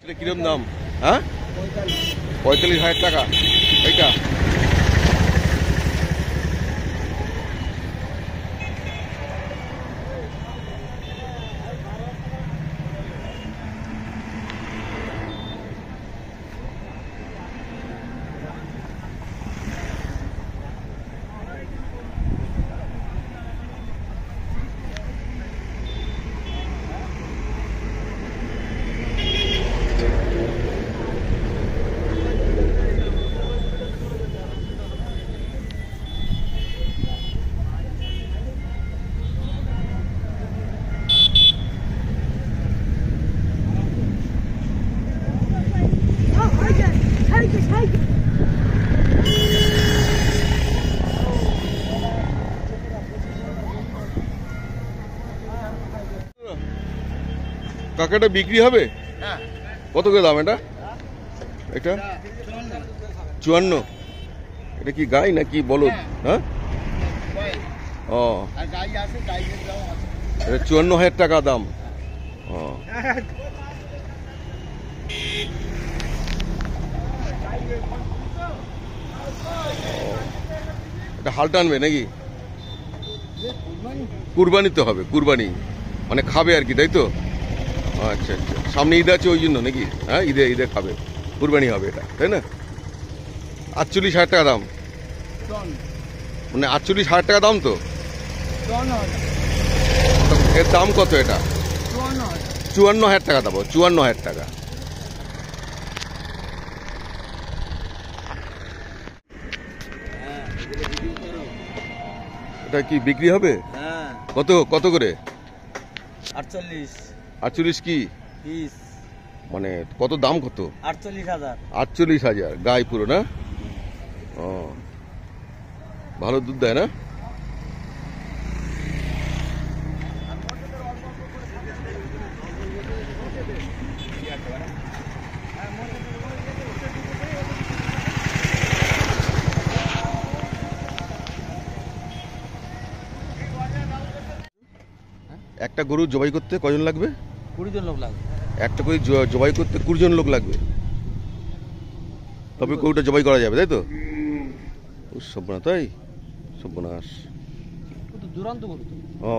এটা কিরম দাম? হ্যাঁ, 45,000 টাকা এইটা। কাকাটা বিক্রি হবে? কত করে দাম এটা? এটা 54। এটা কি গাই নাকি বলদ? হ্যাঁ, ও, এটা 54,000 টাকা দাম। ও, এটা হাল টানবে নাকি? কুরবানিতে হবে, কুরবানি মানে খাবে আর কি, তাই তো? আচ্ছা আচ্ছা, সামনে ঈদ আছে ওই জন্য নাকি? হ্যাঁ, ঈদে ঈদে খাবে, কুরবানি হবে এটা, তাই না? 48,000 টাকা দাম, মানে 48,000 টাকা দাম তো। এর দাম কত এটা? 54,000 টাকা দেবো, 54,000 টাকা। এটা কি বিক্রি হবে? কত কত করে? 48 কি মানে কত দাম? কত? 48,000 গাই পুরো না? ও, ভালো দুধ দেয় না? একটা গরু জবাই করতে কজন লাগবে? 20 জন লোক লাগবে। একটা করে জবাই করতে 20 জন লোক লাগবে, তবে গরুটা জবাই করা যাবে, তাই তো? সর্বনাশ, তাই সর্বনাশ। দুরান্ত গরু তো। ও,